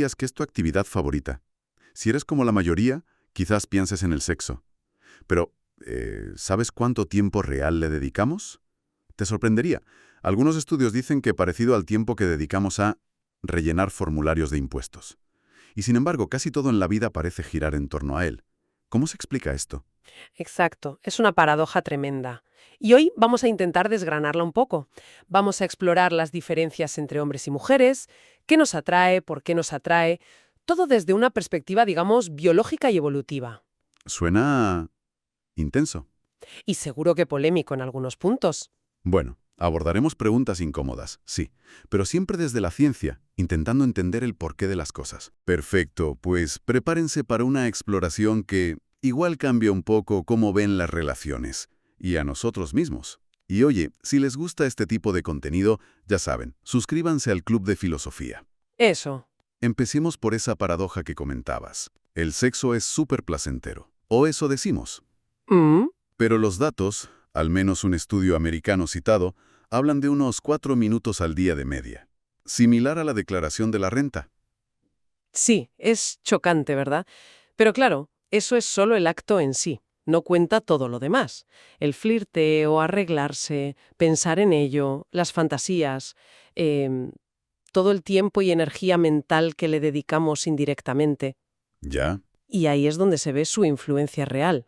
dirías que es tu actividad favorita? Si eres como la mayoría, quizás pienses en el sexo. Pero, ¿sabes cuánto tiempo real le dedicamos? Te sorprendería. Algunos estudios dicen que parecido al tiempo que dedicamos a rellenar formularios de impuestos. Y sin embargo, casi todo en la vida parece girar en torno a él. ¿Cómo se explica esto? Exacto, es una paradoja tremenda. Y hoy vamos a intentar desgranarla un poco. Vamos a explorar las diferencias entre hombres y mujeres, qué nos atrae, por qué nos atrae, todo desde una perspectiva, digamos, biológica y evolutiva. Suena intenso. Y seguro que polémico en algunos puntos. Bueno, abordaremos preguntas incómodas, sí, pero siempre desde la ciencia, intentando entender el porqué de las cosas. Perfecto, pues prepárense para una exploración que igual cambia un poco cómo ven las relaciones, y a nosotros mismos. Y oye, si les gusta este tipo de contenido, ya saben, suscríbanse al Club de Filosofía. Eso. Empecemos por esa paradoja que comentabas. El sexo es súper placentero, o eso decimos. Mm, Pero los datos, al menos un estudio americano citado, hablan de unos 4 minutos al día de media. Similar a la declaración de la renta. sí, es chocante, ¿verdad? Pero claro, eso es solo el acto en sí. No cuenta todo lo demás. El flirteo, arreglarse, pensar en ello, las fantasías, em, todo el tiempo y energía mental que le dedicamos indirectamente. ¿Ya? Y ahí es donde se ve su influencia real.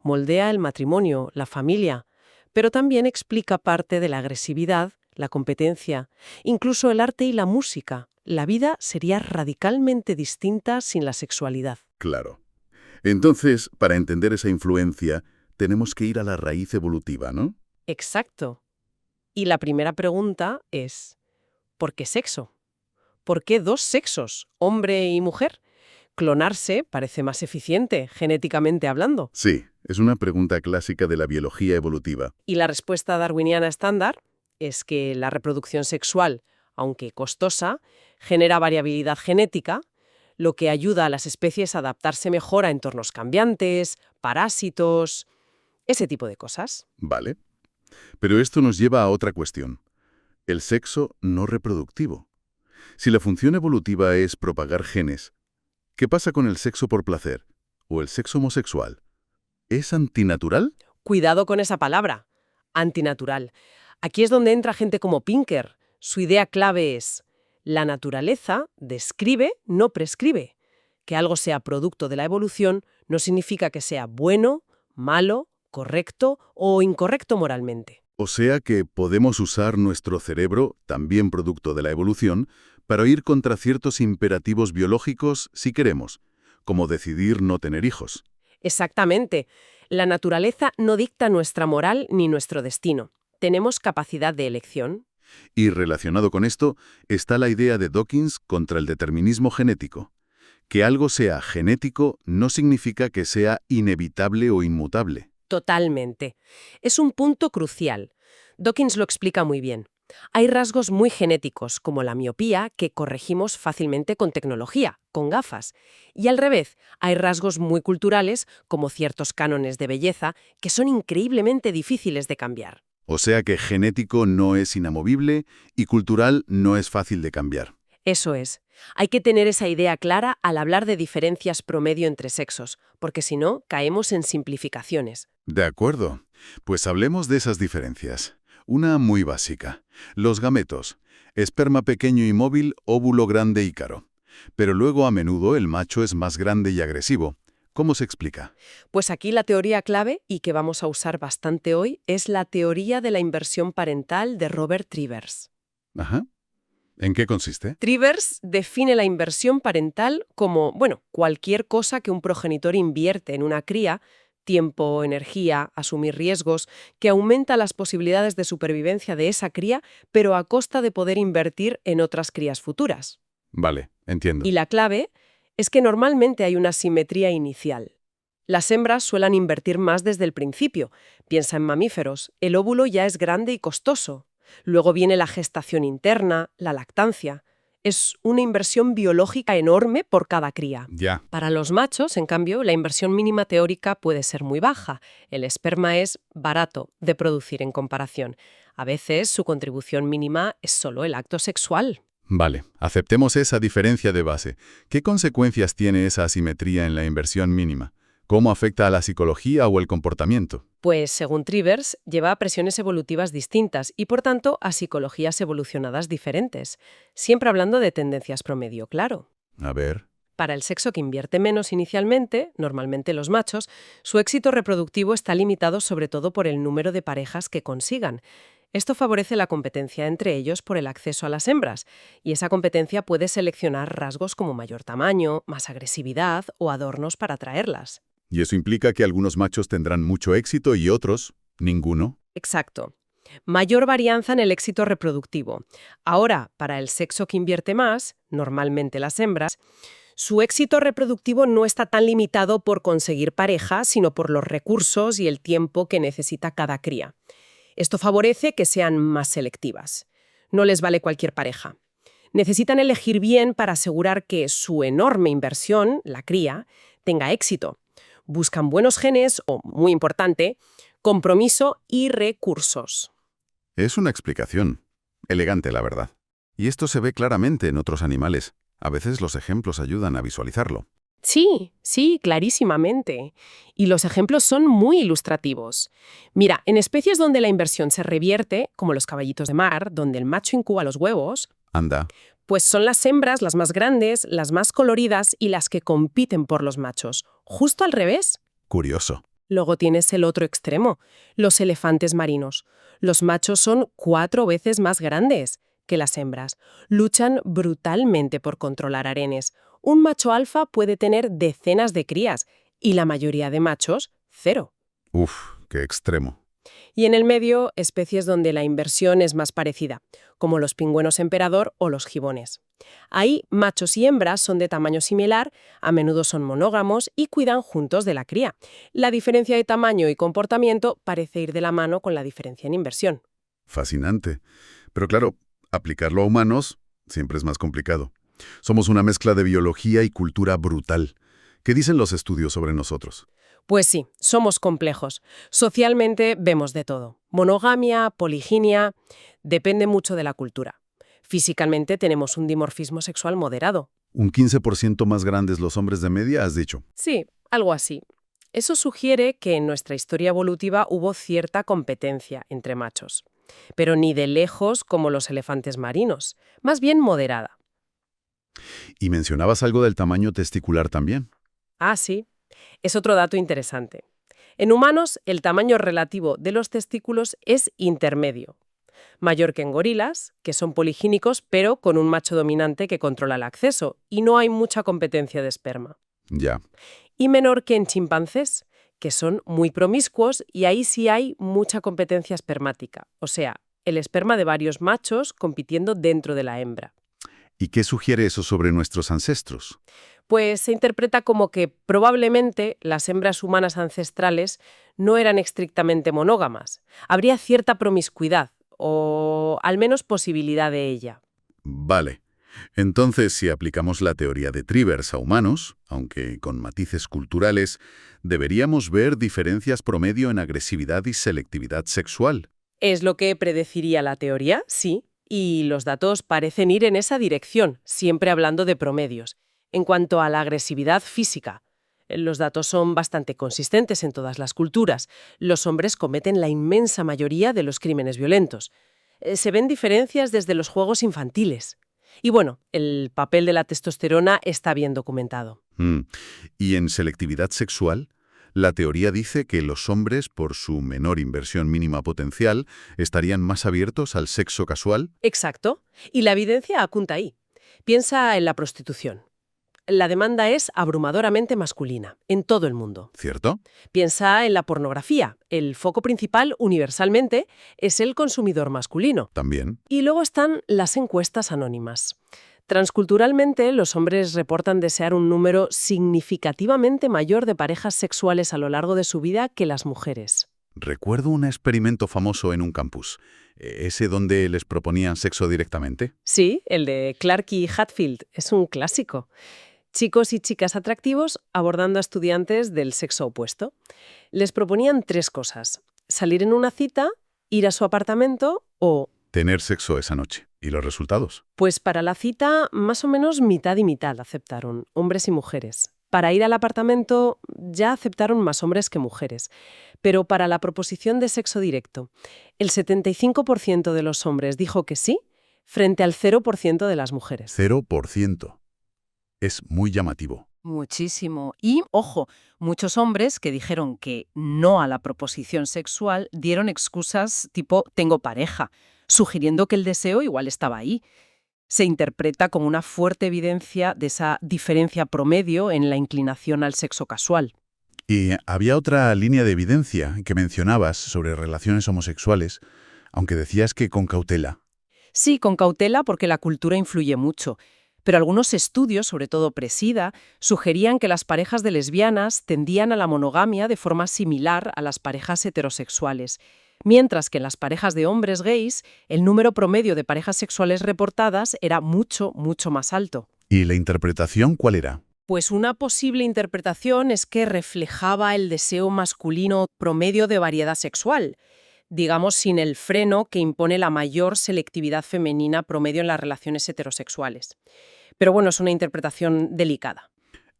Moldea el matrimonio, la familia, pero también explica parte de la agresividad, la competencia, incluso el arte y la música. La vida sería radicalmente distinta sin la sexualidad. Claro. Entonces, para entender esa influencia, tenemos que ir a la raíz evolutiva, ¿no? Exacto. Y la primera pregunta es, ¿por qué sexo? ¿Por qué dos sexos, hombre y mujer? Clonarse parece más eficiente, genéticamente hablando. Sí, es una pregunta clásica de la biología evolutiva. Y la respuesta darwiniana estándar es que la reproducción sexual, aunque costosa, genera variabilidad genética, lo que ayuda a las especies a adaptarse mejor a entornos cambiantes, parásitos, ese tipo de cosas. Vale. Pero esto nos lleva a otra cuestión. El sexo no reproductivo. Si la función evolutiva es propagar genes, ¿qué pasa con el sexo por placer? ¿O el sexo homosexual? ¿Es antinatural? Cuidado con esa palabra, antinatural. Aquí es donde entra gente como Pinker. Su idea clave es, la naturaleza describe, no prescribe. Que algo sea producto de la evolución no significa que sea bueno, malo, correcto o incorrecto moralmente. O sea que podemos usar nuestro cerebro, también producto de la evolución, para ir contra ciertos imperativos biológicos si queremos, como decidir no tener hijos. Exactamente. La naturaleza no dicta nuestra moral ni nuestro destino. Tenemos capacidad de elección. Y relacionado con esto está la idea de Dawkins contra el determinismo genético. Que algo sea genético no significa que sea inevitable o inmutable. Totalmente. Es un punto crucial. Dawkins lo explica muy bien. Hay rasgos muy genéticos, como la miopía, que corregimos fácilmente con tecnología, con gafas. Y al revés, hay rasgos muy culturales, como ciertos cánones de belleza, que son increíblemente difíciles de cambiar. O sea que genético no es inamovible y cultural no es fácil de cambiar. Eso es. Hay que tener esa idea clara al hablar de diferencias promedio entre sexos, porque si no, caemos en simplificaciones. De acuerdo. Pues hablemos de esas diferencias. Una muy básica. Los gametos. Esperma pequeño y móvil, óvulo grande y caro. Pero luego a menudo el macho es más grande y agresivo. ¿Cómo se explica? Pues aquí la teoría clave, y que vamos a usar bastante hoy, es la teoría de la inversión parental de Robert Trivers. Ajá. ¿En qué consiste? Trivers define la inversión parental como, bueno, cualquier cosa que un progenitor invierte en una cría, tiempo, energía, asumir riesgos, que aumenta las posibilidades de supervivencia de esa cría, pero a costa de poder invertir en otras crías futuras. Vale, entiendo. Y la clave es que normalmente hay una simetría inicial. Las hembras suelen invertir más desde el principio. Piensa en mamíferos. El óvulo ya es grande y costoso. Luego viene la gestación interna, la lactancia. Es una inversión biológica enorme por cada cría. Ya. Para los machos, en cambio, la inversión mínima teórica puede ser muy baja. El esperma es barato de producir en comparación. A veces su contribución mínima es solo el acto sexual. Vale, aceptemos esa diferencia de base. ¿Qué consecuencias tiene esa asimetría en la inversión mínima? ¿Cómo afecta a la psicología o el comportamiento? Pues, según Trivers, lleva a presiones evolutivas distintas y, por tanto, a psicologías evolucionadas diferentes. Siempre hablando de tendencias promedio, claro. A ver. Para el sexo que invierte menos inicialmente, normalmente los machos, su éxito reproductivo está limitado sobre todo por el número de parejas que consigan. Esto favorece la competencia entre ellos por el acceso a las hembras, y esa competencia puede seleccionar rasgos como mayor tamaño, más agresividad o adornos para atraerlas. ¿Y eso implica que algunos machos tendrán mucho éxito y otros ninguno? Exacto. Mayor varianza en el éxito reproductivo. Ahora, para el sexo que invierte más, normalmente las hembras, su éxito reproductivo no está tan limitado por conseguir pareja, sino por los recursos y el tiempo que necesita cada cría. Esto favorece que sean más selectivas. No les vale cualquier pareja. Necesitan elegir bien para asegurar que su enorme inversión, la cría, tenga éxito. Buscan buenos genes o, muy importante, compromiso y recursos. Es una explicación. Elegante, la verdad. Y esto se ve claramente en otros animales. A veces los ejemplos ayudan a visualizarlo. Sí, clarísimamente. Y los ejemplos son muy ilustrativos. Mira, en especies donde la inversión se revierte, como los caballitos de mar, donde el macho incuba los huevos, Anda. pues son las hembras las más grandes, las más coloridas y las que compiten por los machos. Justo al revés. Curioso. Luego tienes el otro extremo, los elefantes marinos. Los machos son 4 veces más grandes que las hembras. Luchan brutalmente por controlar harenes. Un macho alfa puede tener decenas de crías y la mayoría de machos, 0. Uf, qué extremo. Y en el medio, especies donde la inversión es más parecida, como los pingüinos emperador o los gibones. Ahí, machos y hembras son de tamaño similar, a menudo son monógamos y cuidan juntos de la cría. La diferencia de tamaño y comportamiento parece ir de la mano con la diferencia en inversión. Fascinante. Pero claro, aplicarlo a humanos siempre es más complicado. Somos una mezcla de biología y cultura brutal. ¿Qué dicen los estudios sobre nosotros? Pues sí, somos complejos. Socialmente vemos de todo. Monogamia, poliginia, depende mucho de la cultura. Físicamente tenemos un dimorfismo sexual moderado. Un 15% más grandes los hombres de media, has dicho. Sí, algo así. Eso sugiere que en nuestra historia evolutiva hubo cierta competencia entre machos, pero ni de lejos como los elefantes marinos, más bien moderada. Y mencionabas algo del tamaño testicular también. Ah, sí, es otro dato interesante. En humanos, el tamaño relativo de los testículos es intermedio, mayor que en gorilas, que son poligínicos, pero con un macho dominante que controla el acceso, y no hay mucha competencia de esperma. Ya. Y menor que en chimpancés, que son muy promiscuos y ahí sí hay mucha competencia espermática, o sea, el esperma de varios machos compitiendo dentro de la hembra. ¿Y qué sugiere eso sobre nuestros ancestros? Pues se interpreta como que probablemente las hembras humanas ancestrales no eran estrictamente monógamas. Habría cierta promiscuidad, o al menos posibilidad de ella. Vale. Entonces, si aplicamos la teoría de Trivers a humanos, aunque con matices culturales, deberíamos ver diferencias promedio en agresividad y selectividad sexual. ¿Es lo que predeciría la teoría? Sí. Y los datos parecen ir en esa dirección, siempre hablando de promedios. En cuanto a la agresividad física, los datos son bastante consistentes en todas las culturas. Los hombres cometen la inmensa mayoría de los crímenes violentos. Se ven diferencias desde los juegos infantiles. Y bueno, el papel de la testosterona está bien documentado. Y en selectividad sexual, la teoría dice que los hombres, por su menor inversión mínima potencial, estarían más abiertos al sexo casual. Exacto. Y la evidencia apunta ahí. Piensa en la prostitución. La demanda es abrumadoramente masculina, en todo el mundo. ¿Cierto? Piensa en la pornografía. El foco principal, universalmente, es el consumidor masculino. También. Y luego están las encuestas anónimas. Transculturalmente, los hombres reportan desear un número significativamente mayor de parejas sexuales a lo largo de su vida que las mujeres. Recuerdo un experimento famoso en un campus, ese donde les proponían sexo directamente. Sí, el de Clark y Hatfield es un clásico. Chicos y chicas atractivos abordando a estudiantes del sexo opuesto. Les proponían 3 cosas: salir en una cita, ir a su apartamento o... Tener sexo esa noche. ¿Y los resultados? Pues para la cita, más o menos mitad y mitad aceptaron, hombres y mujeres. Para ir al apartamento ya aceptaron más hombres que mujeres. Pero para la proposición de sexo directo, el 75% de los hombres dijo que sí, frente al 0% de las mujeres. 0%. Es muy llamativo. Muchísimo. Y, ojo, muchos hombres que dijeron que no a la proposición sexual dieron excusas tipo tengo pareja, sugiriendo que el deseo igual estaba ahí. Se interpreta como una fuerte evidencia de esa diferencia promedio en la inclinación al sexo casual. Y había otra línea de evidencia que mencionabas sobre relaciones homosexuales, aunque decías que con cautela. Sí, con cautela porque la cultura influye mucho. Pero algunos estudios, sobre todo Presida, sugerían que las parejas de lesbianas tendían a la monogamia de forma similar a las parejas heterosexuales, mientras que en las parejas de hombres gays el número promedio de parejas sexuales reportadas era mucho, mucho más alto. ¿Y la interpretación cuál era? Pues una posible interpretación es que reflejaba el deseo masculino promedio de variedad sexual, digamos sin el freno que impone la mayor selectividad femenina promedio en las relaciones heterosexuales. Pero bueno, es una interpretación delicada.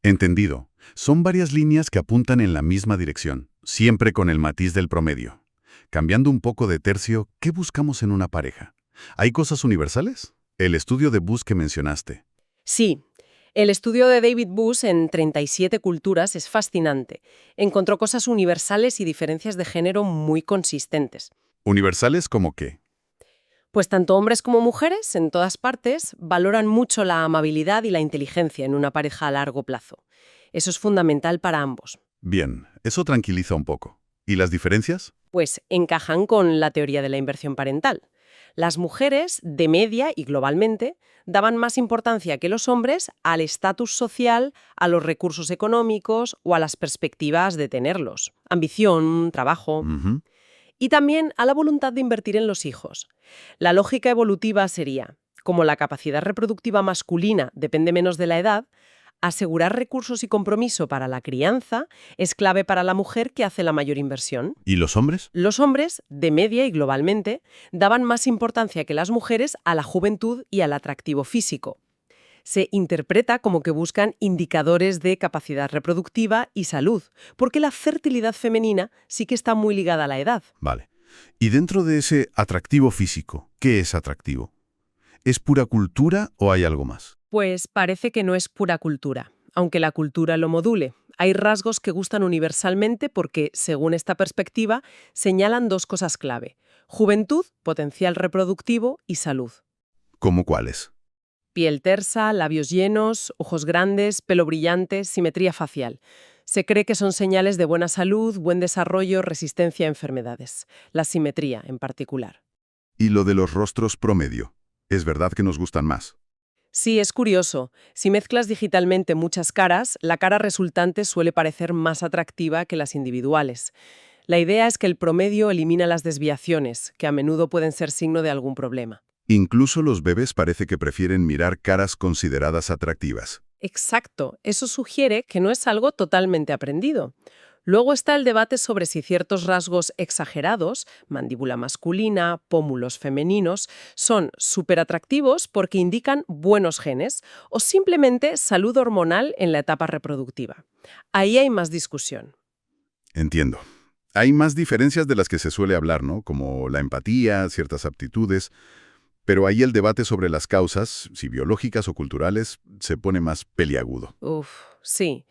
Entendido. Son varias líneas que apuntan en la misma dirección, siempre con el matiz del promedio. Cambiando un poco de tercio, ¿qué buscamos en una pareja? ¿Hay cosas universales? El estudio de Buss que mencionaste. Sí, el estudio de David Buss en 37 culturas es fascinante. Encontró cosas universales y diferencias de género muy consistentes. ¿Universales como qué? Pues tanto hombres como mujeres, en todas partes, valoran mucho la amabilidad y la inteligencia en una pareja a largo plazo. Eso es fundamental para ambos. Bien, eso tranquiliza un poco. ¿Y las diferencias? Pues encajan con la teoría de la inversión parental. Las mujeres, de media y globalmente, daban más importancia que los hombres al estatus social, a los recursos económicos o a las perspectivas de tenerlos. Ambición, trabajo. Ujú. Y también a la voluntad de invertir en los hijos. La lógica evolutiva sería, como la capacidad reproductiva masculina depende menos de la edad, asegurar recursos y compromiso para la crianza es clave para la mujer que hace la mayor inversión. ¿Y los hombres? Los hombres, de media y globalmente, daban más importancia que las mujeres a la juventud y al atractivo físico. Se interpreta como que buscan indicadores de capacidad reproductiva y salud, porque la fertilidad femenina sí que está muy ligada a la edad. Vale. Y dentro de ese atractivo físico, ¿qué es atractivo? ¿Es pura cultura o hay algo más? Pues parece que no es pura cultura, aunque la cultura lo module. Hay rasgos que gustan universalmente porque, según esta perspectiva, señalan dos cosas clave: juventud, potencial reproductivo y salud. ¿Cómo cuáles? Piel tersa, labios llenos, ojos grandes, pelo brillante, simetría facial. Se cree que son señales de buena salud, buen desarrollo, resistencia a enfermedades. La simetría, en particular. ¿Y lo de los rostros promedio? ¿Es verdad que nos gustan más? Sí, es curioso. Si mezclas digitalmente muchas caras, la cara resultante suele parecer más atractiva que las individuales. La idea es que el promedio elimina las desviaciones, que a menudo pueden ser signo de algún problema. Incluso los bebés parece que prefieren mirar caras consideradas atractivas. Exacto, eso sugiere que no es algo totalmente aprendido. Luego está el debate sobre si ciertos rasgos exagerados, mandíbula masculina, pómulos femeninos, son superatractivos porque indican buenos genes o simplemente salud hormonal en la etapa reproductiva. Ahí hay más discusión. Entiendo. Hay más diferencias de las que se suele hablar, ¿no? Como la empatía, ciertas aptitudes. Pero ahí el debate sobre las causas, si biológicas o culturales, se pone más peliagudo. Uf, sí.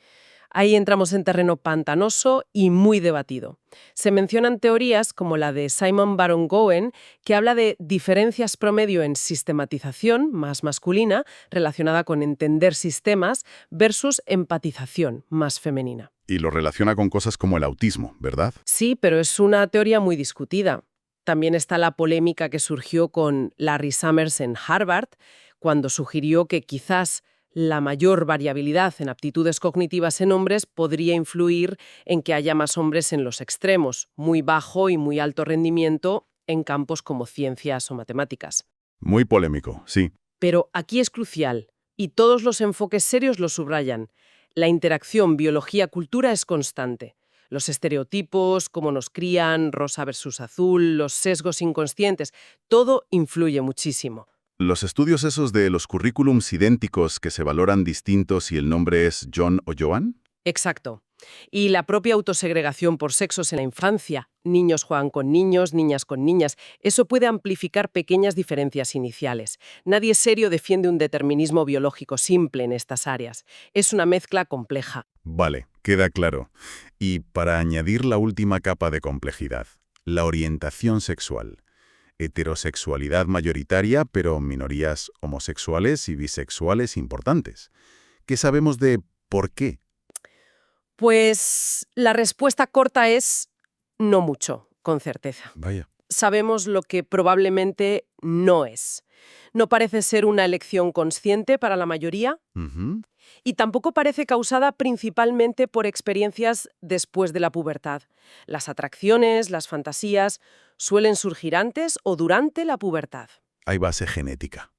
Ahí entramos en terreno pantanoso y muy debatido. Se mencionan teorías como la de Simon Baron-Cohen, que habla de diferencias promedio en sistematización, más masculina, relacionada con entender sistemas, versus empatización, más femenina. Y lo relaciona con cosas como el autismo, ¿verdad? Sí, pero es una teoría muy discutida. También está la polémica que surgió con Larry Summers en Harvard, cuando sugirió que quizás la mayor variabilidad en aptitudes cognitivas en hombres podría influir en que haya más hombres en los extremos, muy bajo y muy alto rendimiento en campos como ciencias o matemáticas. Muy polémico, sí. Pero aquí es crucial, y todos los enfoques serios lo subrayan. La interacción biología-cultura es constante. Los estereotipos, cómo nos crían, rosa versus azul, los sesgos inconscientes, todo influye muchísimo. Los estudios esos de los currículums idénticos que se valoran distintos si el nombre es John o Joan. Exacto. Y la propia autosegregación por sexos en la infancia. Niños juegan con niños, niñas con niñas. Eso puede amplificar pequeñas diferencias iniciales. Nadie serio defiende un determinismo biológico simple en estas áreas. Es una mezcla compleja. Vale, queda claro. Y para añadir la última capa de complejidad, la orientación sexual. Heterosexualidad mayoritaria, pero minorías homosexuales y bisexuales importantes. ¿Qué sabemos de por qué? Pues la respuesta corta es no mucho, con certeza. Vaya. Sabemos lo que probablemente no es. No parece ser una elección consciente para la mayoría Ujú. y tampoco parece causada principalmente por experiencias después de la pubertad. Las atracciones, las fantasías, suelen surgir antes o durante la pubertad. Hay base genética.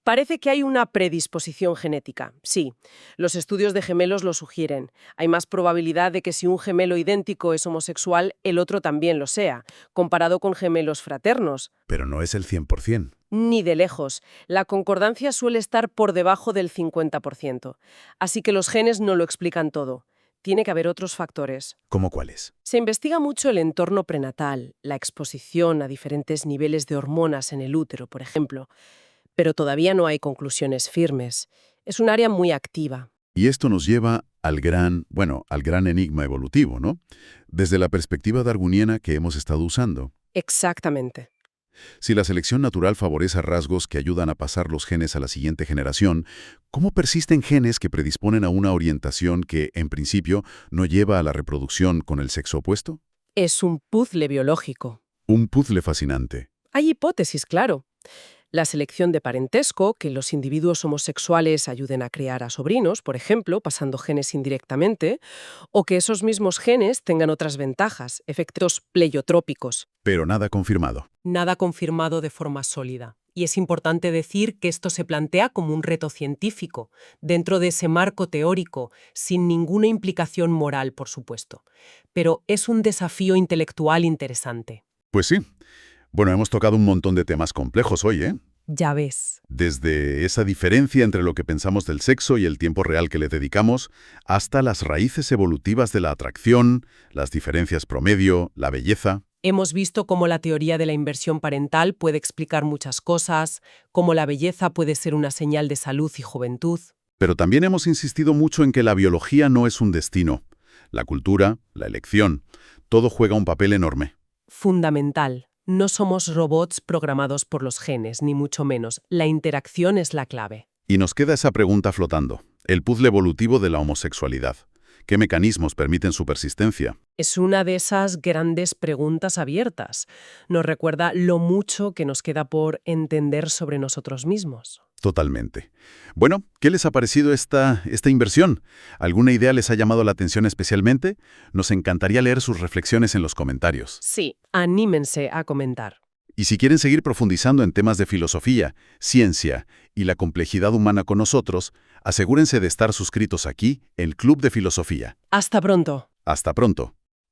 Parece que hay una predisposición genética, sí. Los estudios de gemelos lo sugieren. Hay más probabilidad de que si un gemelo idéntico es homosexual, el otro también lo sea, comparado con gemelos fraternos. Pero no es el 100%. Ni de lejos. La concordancia suele estar por debajo del 50%. Así que los genes no lo explican todo. Tiene que haber otros factores. ¿Cómo cuáles? Se investiga mucho el entorno prenatal, la exposición a diferentes niveles de hormonas en el útero, por ejemplo. Pero todavía no hay conclusiones firmes. Es un área muy activa. Y esto nos lleva al gran enigma evolutivo, ¿no? Desde la perspectiva darwiniana que hemos estado usando. Exactamente. Si la selección natural favorece rasgos que ayudan a pasar los genes a la siguiente generación, ¿cómo persisten genes que predisponen a una orientación que, en principio, no lleva a la reproducción con el sexo opuesto? Es un puzzle biológico. Un puzzle fascinante. Hay hipótesis, claro. La selección de parentesco, que los individuos homosexuales ayuden a criar a sobrinos, por ejemplo, pasando genes indirectamente, o que esos mismos genes tengan otras ventajas, efectos pleiotrópicos. Pero nada confirmado. Nada confirmado de forma sólida. Y es importante decir que esto se plantea como un reto científico, dentro de ese marco teórico, sin ninguna implicación moral, por supuesto. Pero es un desafío intelectual interesante. Pues sí. Bueno, hemos tocado un montón de temas complejos hoy, ¿eh? Ya ves. Desde esa diferencia entre lo que pensamos del sexo y el tiempo real que le dedicamos, hasta las raíces evolutivas de la atracción, las diferencias promedio, la belleza. Hemos visto cómo la teoría de la inversión parental puede explicar muchas cosas, cómo la belleza puede ser una señal de salud y juventud. Pero también hemos insistido mucho en que la biología no es un destino. La cultura, la elección, todo juega un papel enorme. Fundamental. No somos robots programados por los genes, ni mucho menos. La interacción es la clave. Y nos queda esa pregunta flotando, el puzzle evolutivo de la homosexualidad. ¿Qué mecanismos permiten su persistencia? Es una de esas grandes preguntas abiertas. Nos recuerda lo mucho que nos queda por entender sobre nosotros mismos. Totalmente. Bueno, ¿qué les ha parecido esta inversión? ¿Alguna idea les ha llamado la atención especialmente? Nos encantaría leer sus reflexiones en los comentarios. Sí, anímense a comentar. Y si quieren seguir profundizando en temas de filosofía, ciencia y la complejidad humana con nosotros, asegúrense de estar suscritos aquí, en Club de Filosofía. Hasta pronto. Hasta pronto.